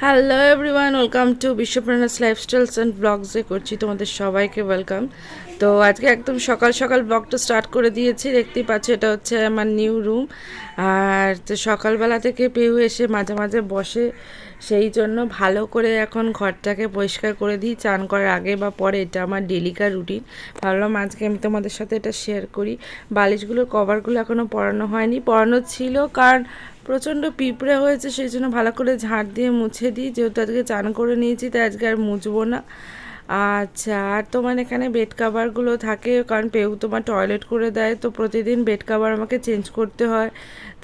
Hello everyone, welcome to বিশ্বপ্রণাস lifestyles and ব্লগসে করছি তোমাদের সবাইকে ওয়েলকাম। তো আজকে একদম সকাল সকাল ব্লগটা স্টার্ট করে দিয়েছি, দেখতেই পাচ্ছি এটা হচ্ছে আমার নিউ রুম। আর তো সকালবেলা থেকে পেউ এসে মাঝে মাঝে বসে, সেই জন্য ভালো করে এখন ঘরটাকে পরিষ্কার করে দিই চান করার আগে বা পরে। এটা আমার ডেলিকার রুটিন। ভাবলাম আজকে আমি তোমাদের সাথে এটা শেয়ার করি। বালিশগুলোর কভারগুলো এখনও পরানো হয়নি, পরানো ছিল কারণ প্রচণ্ড পিঁপড়ে হয়েছে, সেই জন্য ভালো করে ঝাঁট দিয়ে মুছে দিই। যেহেতু আজকে চান করে নিয়েছি তাই আজকে আর মুছবো না। আচ্ছা, আর তোমার এখানে বেড কাভারগুলো থাকে, কারণ পেউ তোমার টয়লেট করে দেয়, তো প্রতিদিন বেড কাভার আমাকে চেঞ্জ করতে হয়।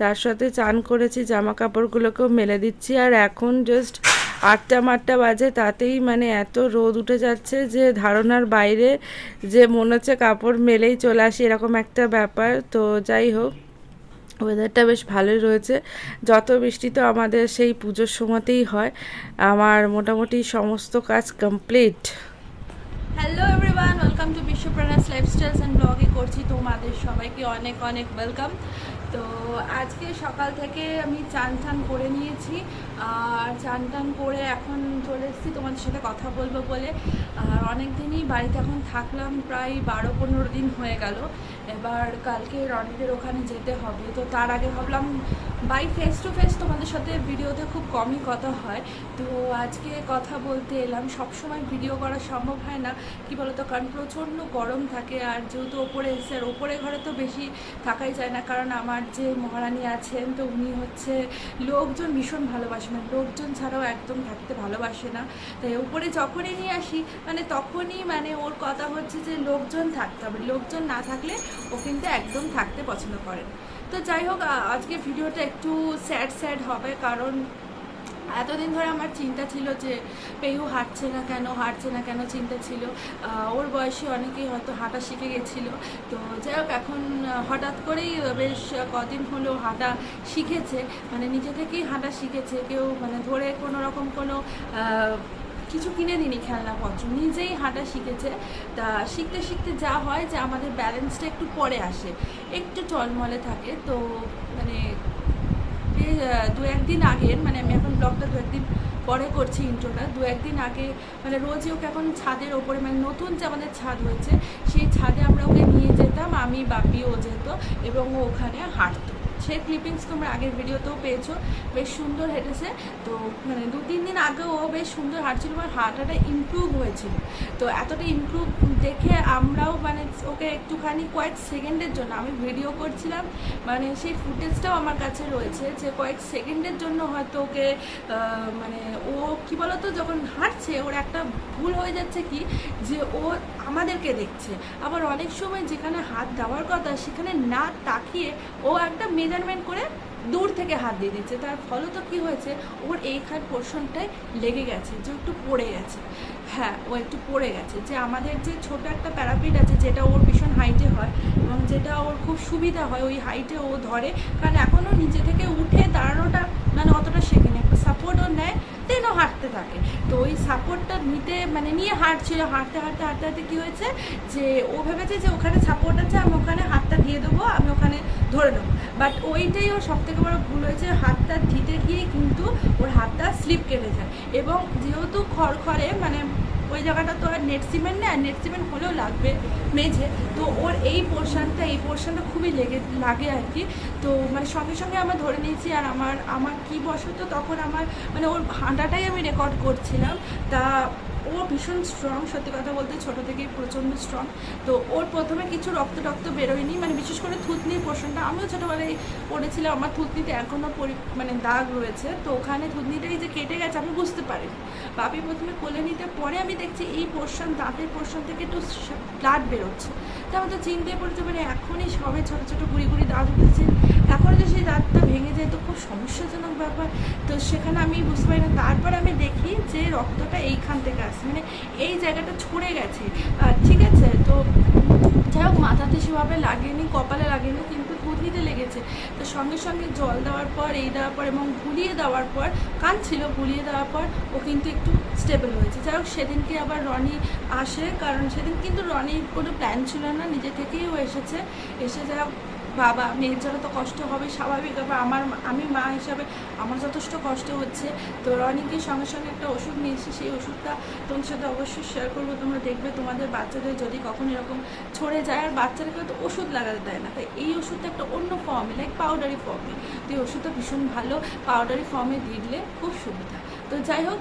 তার সাথে চান করেছি, জামা কাপড়গুলোকেও মেলে দিচ্ছি। আর এখন জাস্ট 8টা বাজে, তাতেই মানে এত রোদ উঠে যাচ্ছে যে ধারণার বাইরে, যে মনে হচ্ছে কাপড় মেলেই চলে আসি এরকম একটা ব্যাপার। তো যাই হোক, ওয়েদারটা বেশ ভালোই রয়েছে। যত বৃষ্টি তো আমাদের সেই পুজোর সময়তেই হয়। আমার মোটামুটি সমস্ত কাজ complete. Hello everyone, welcome to বিশ্বপ্রণাস লাইফস্টাইলস অ্যান্ড ব্লগে করছি তোমাদের সবাইকে অনেক অনেক ওয়েলকাম। তো আজকে সকাল থেকে আমি চান করে নিয়েছি, আর চান করে এখন চলে এসেছি তোমাদের সাথে কথা বলবো বলে। আর অনেক দিনই বাড়িতে এখন থাকলাম, প্রায় 12-15 দিন হয়ে গেল। এবার কালকে রনিদের ওখানে যেতে হবে, তো তার আগে ভাবলাম বাই ফেস টু ফেস তোমাদের সাথে ভিডিওতে খুব কমই কথা হয়, তো আজকে কথা বলতে এলাম। সবসময় ভিডিও করা সম্ভব হয় না, কি বলতো, কারণ প্রচণ্ড গরম থাকে। আর যেহেতু ওপরে এসে, আর ওপরে ঘরে তো বেশি থাকাই যায় না, কারণ আমার যে মহারানী আছেন তো উনি হচ্ছে লোকজন ভীষণ ভালোবাসে, মানে লোকজন ছাড়াও একদম থাকতে ভালোবাসে না। তাই উপরে যখনই নিয়ে আসি মানে তখনই মানে ওর কথা হচ্ছে যে লোকজন থাকতে হবে, লোকজন না থাকলে ও কিন্তু একদম থাকতে পছন্দ করে না। তো যাই হোক, আজকে ভিডিওটা একটু স্যাড হবে, কারণ এতদিন ধরে আমার চিন্তা ছিল যে পেহু হাঁটছে না কেন চিন্তা ছিল। ওর বয়সে অনেকেই হয়তো হাঁটা শিখে গেছিলো, তো যাই হোক এখন হঠাৎ করেই বেশ কদিন হলো হাঁটা শিখেছে, মানে নিজে থেকেই হাঁটা শিখেছে। কেউ মানে ধরে কোনো রকম কোনো কিছু কিনে দিনি খেলনাপত্র, নিজেই হাঁটা শিখেছে। তা শিখতে শিখতে যা হয় যে আমাদের ব্যালেন্সটা একটু পরে আসে, একটু টলমলে থাকে। তো মানে 2-1 দিন আগের, মানে আমি এখন ব্লগটা 2-1 দিন পরে করছি ইন্ট্রোটা, 2-1 দিন আগে মানে রোজই ওকে এখন ছাদের ওপরে, মানে নতুন যে আমাদের ছাদ হয়েছে সেই ছাদে আমরা ওকে নিয়ে যেতাম, আমি বাপি ও যেত এবং ও ওখানে হাঁটতো। সেই ক্লিপিংস তোমরা আগের ভিডিওতেও পেয়েছো, বেশ সুন্দর হেঁটেছে। তো মানে 2-3 দিন আগেও ও বেশ সুন্দর হাঁটছিল, আমার হাঁটাটা ইমপ্রুভ হয়েছিল। তো এতটা ইমপ্রুভ দেখে আমরাও মানে ওকে একটুখানি কয়েক সেকেন্ডের জন্য, আমি ভিডিও করছিলাম, মানে সেই ফুটেজটাও আমার কাছে রয়েছে, যে কয়েক সেকেন্ডের জন্য হয়তো ওকে মানে ও কী বলতো, যখন হাঁটছে ওর একটা ভুল হয়ে যাচ্ছে কি, যে ও আমাদেরকে দেখছে, আবার অনেক সময় যেখানে হাত দেওয়ার কথা সেখানে না তাকিয়ে ও একটা মেজারমেন্ট করে দূর থেকে হাত দিয়ে দিচ্ছে। তার ফলত কী হয়েছে, ওর এইখান পোর্শনটায় লেগে গেছে, যে একটু পড়ে গেছে। হ্যাঁ, ও একটু পড়ে গেছে। যে আমাদের যে ছোট একটা প্যারাপিট আছে, যেটা ওর ভীষণ হাইটে হয় এবং যেটা ওর খুব সুবিধা হয়, ওই হাইটে ও ধরে, কারণ এখনও নিচে থেকে উঠে দাঁড়ানোটা মানে অতটা শেখেনি, একটা সাপোর্টও নেয়, দেনও হাঁটতে থাকে। তো ওই সাপোর্টটা নিতে মানে নিয়ে হাঁটছিল, হাঁটতে কী হয়েছে, যে ও ভেবেছে যে ওখানে সাপোর্ট আছে, আমি ওখানে হাতটা দিয়ে দেবো, আমি ওখানে ধরে নেবো। বাট ওইটাই ওর সবথেকে বড় ভুল হয়েছে, হাতটা দিতে গিয়ে কিন্তু ওর হাতটা স্লিপ কেটে যায়। এবং যেহেতু খড়খড়ে মানে ওই জায়গাটা তো আর নেট সিমেন্ট নেই, আর নেট সিমেন্ট হলেও লাগবে মেঝে, তো ওর এই পোর্শনটা খুবই লাগে আর কি। তো মানে সঙ্গে সঙ্গে আমরা ধরে নিয়েছি। আর আমার কী বসত, তখন আমার মানে ওর হাঁটাটাই আমি রেকর্ড করছিলাম। তা ও ভীষণ স্ট্রং, সত্যি কথা বলতে ছোটো থেকেই প্রচণ্ড স্ট্রং। তো ওর প্রথমে কিছু রক্ত বেরোয়নি, মানে বিশেষ করে থুতনির পোর্শনটা, আমিও ছোটোবেলায় পড়েছিলাম, আমার থুতনিতে এখনও মানে দাগ রয়েছে। তো ওখানে থুতনিটাই যে কেটে গেছে আমি বুঝতে পারিনি। বাপি প্রথমে কোলে নিতে, পরে আমি দেখছি এই পোর্শন, দাঁতের পোর্শন থেকে একটু ব্লাড বেরোচ্ছে। তো আমি তো চিনতে পড়েছি, মানে এখনই সবে ছোটো ছোটো গুড়ি দাঁত উঠেছে, এখন যে সেই দাঁতটা ভেঙে যায় তো খুব সমস্যাজনক ব্যাপার। তো সেখানে আমি বুঝতে পারি না। তারপর আমি দেখি যে রক্তটা এইখান থেকে আসছে, মানে এই জায়গাটা ছড়ে গেছে। ঠিক আছে, তো যাই হোক মাথাতে সেভাবে লাগেনি, কপালে লাগেনি, কিন্তু থুতনিতে লেগেছে। তো সঙ্গে সঙ্গে জল দেওয়ার পর, এই দেওয়ার পর এবং গুলিয়ে দেওয়ার পর, কাঁদছিল, গুলিয়ে দেওয়ার পর ও কিন্তু একটু স্টেবল হয়েছে। যাই হোক সেদিনকে আবার রনি আসে, কারণ সেদিন কিন্তু রনির কোনো প্ল্যান ছিল না, নিজে থেকেই ও এসেছে। এসে যাই হোক বাবা মেয়ের জন্য তো কষ্ট হবে স্বাভাবিক, আবার আমি মা হিসাবে আমার যথেষ্ট কষ্ট হচ্ছে। তো রনিকে সঙ্গে সঙ্গে একটা ওষুধ নিয়েছি, সেই ওষুধটা তোমাদের সাথে অবশ্যই শেয়ার করবো। তোমরা দেখবে তোমাদের বাচ্চাদের যদি কখন এরকম ছড়ে যায়, আর বাচ্চাদেরকে তো ওষুধ লাগাতে দেয় না, তাই এই ওষুধটা একটা অন্য ফর্মে, লাইক পাউডারি ফর্মে। তো এই ওষুধটা ভীষণ ভালো, পাউডারি ফর্মে দিলে খুব সুবিধা। তো যাই হোক,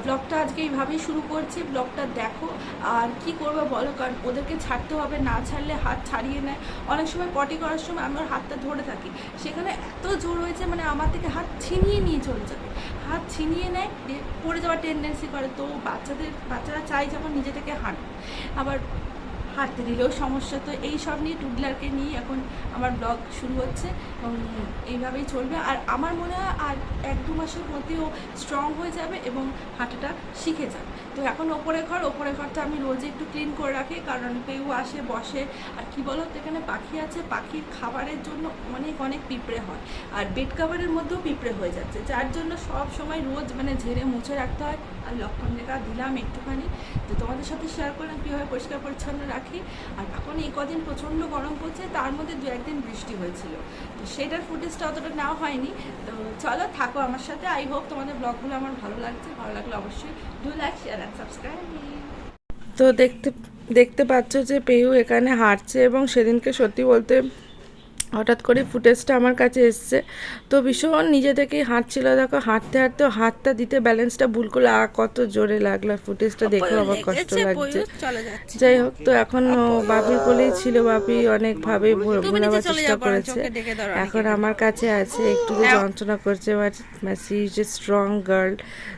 ব্লগটা আজকে এইভাবেই শুরু করছি। ব্লগটা দেখো, আর কি করবো বলো, কারণ ওদেরকে ছাড়তে হবে, না ছাড়লে হাত ছাড়িয়ে নেয়। অনেক সময় পটি করার সময় আমি ওর হাতটা ধরে থাকি, সেখানে এত জোর হয়েছে মানে আমার থেকে হাত ছিনিয়ে নিয়ে চলে যাবে, হাত ছিনিয়ে নেয়, পড়ে যাওয়ার টেন্ডেন্সি করে। তো বাচ্চারা চাই যেমন নিজে থেকে হাঁটবে, আবার হাঁটতে দিলেও সমস্যা। তো এই সব নিয়ে টুডলারকে নিয়ে এখন আমার ব্লগ শুরু হচ্ছে এবং এইভাবেই চলবে। আর আমার মনে হয় আর 1-2 মাসের মধ্যে ও স্ট্রং হয়ে যাবে এবং হাঁটাটা শিখে যাবে। তো এখন ওপরে ঘরটা আমি রোজ একটু ক্লিন করে রাখি, কারণ কেউ আসে বসে। আর কি বলো তো, এখানে পাখি আছে, পাখির খাবারের জন্য অনেক পিঁপড়ে হয়, আর বেড কাভারের মধ্যেও পিঁপড়ে হয়ে যাচ্ছে, যার জন্য সব সময় রোজ মানে ঝেড়ে মুছে রাখতে হয়। আর লক্ষণ রেখা দিলাম একটুখানি, তো তোমাদের সাথে শেয়ার করলাম কীভাবে পরিষ্কার পরিচ্ছন্ন রাখি। আর এখন এই কদিন প্রচণ্ড গরম পড়ছে, তার মধ্যে 2-1 দিন বৃষ্টি হয়েছিল, তো সেটার ফুটেজটা অতটা নেওয়া হয়নি। তো চলো থাকো আমার সাথে, আই হোপ তোমাদের ব্লগগুলো আমার ভালো লাগছে। ভালো লাগলে অবশ্যই do like, share and subscribe. তো দেখতে পাচ্ছ যে পেয়ু এখানে হাঁটছে, এবং সেদিনকে সত্যি বলতে হঠাৎ করে ফুটেজটা আমার কাছে এসছে, তো ভীষণ নিজে থেকেই হাঁটছিল। দেখো হাঁটতে হাতটা দিতে ব্যালেন্সটা ভুল করলে কত জোরে লাগলো, ফুটেজটা দেখে আমার কষ্ট লাগছে। যাই হোক, তো এখন বাপির কোলেই ছিল, বাপি অনেকভাবে ভোলাবার চেষ্টা করেছে, এখন আমার কাছে আছে, একটু যে যন্ত্রণা করছে, but she is a strong girl.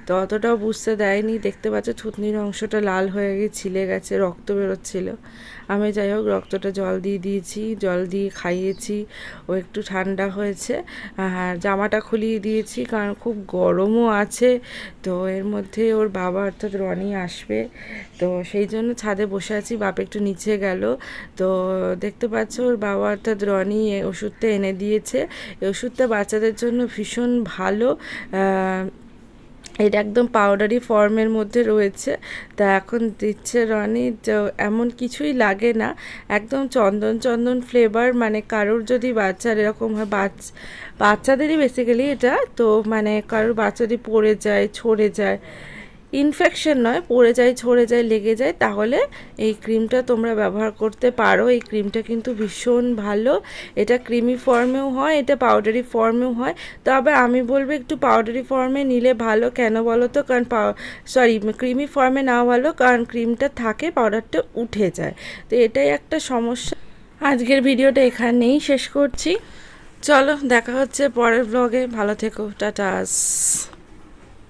তো অতটাও বুঝতে দেয়নি। দেখতে পাচ্ছ থুতনির অংশটা লাল হয়ে গিয়ে ছিলে গেছে, রক্ত বেরোচ্ছিল। আমি যাই হোক রক্তটা জল দিয়ে দিয়েছি, জল দিয়ে খাইয়েছি, ও একটু ঠান্ডা হয়েছে। আর জামাটা খুলিয়ে দিয়েছি, কারণ খুব গরমও আছে। তো এর মধ্যে ওর বাবা অর্থাৎ রনি আসবে, তো সেই জন্য ছাদে বসে আছি। বাপ একটু নিচে গেল, তো দেখতে পাচ্ছ ওর বাবা অর্থাৎ রনি ওষুধটা এনে দিয়েছে। এই ওষুধটা বাচ্চাদের জন্য ভীষণ ভালো, এটা একদম পাউডারি ফর্মের মধ্যে রয়েছে। তা এখন দিচ্ছে রনি, তো এমন কিছুই লাগে না, একদম চন্দন ফ্লেভার। মানে কারোর যদি বাচ্চার এরকম হয়, বাচ্চাদেরই বেসিক্যালি এটা, তো মানে কারোর বাচ্চা যদি পড়ে যায়, ছড়ে যায়, ইনফেকশন নয়, পড়ে যায়, ছড়ে যায়, লেগে যায়, তাহলে এই ক্রিমটা তোমরা ব্যবহার করতে পারো। এই ক্রিমটা কিন্তু ভীষণ ভালো, এটা ক্রিমি ফর্মেও হয়, এটা পাউডারি ফর্মেও হয়। তবে আমি বলবো একটু পাউডারি ফর্মে নিলে ভালো, কেন বলো তো, কারণ ক্রিমি ফর্মে না ভালো, কারণ ক্রিমটা থাকে, পাউডারটা উঠে যায়, তো এটাই একটা সমস্যা। আজকের ভিডিওটা এখানেই শেষ করছি, চলো দেখা হচ্ছে পরের ব্লগে, ভালো থেকো, টাটা।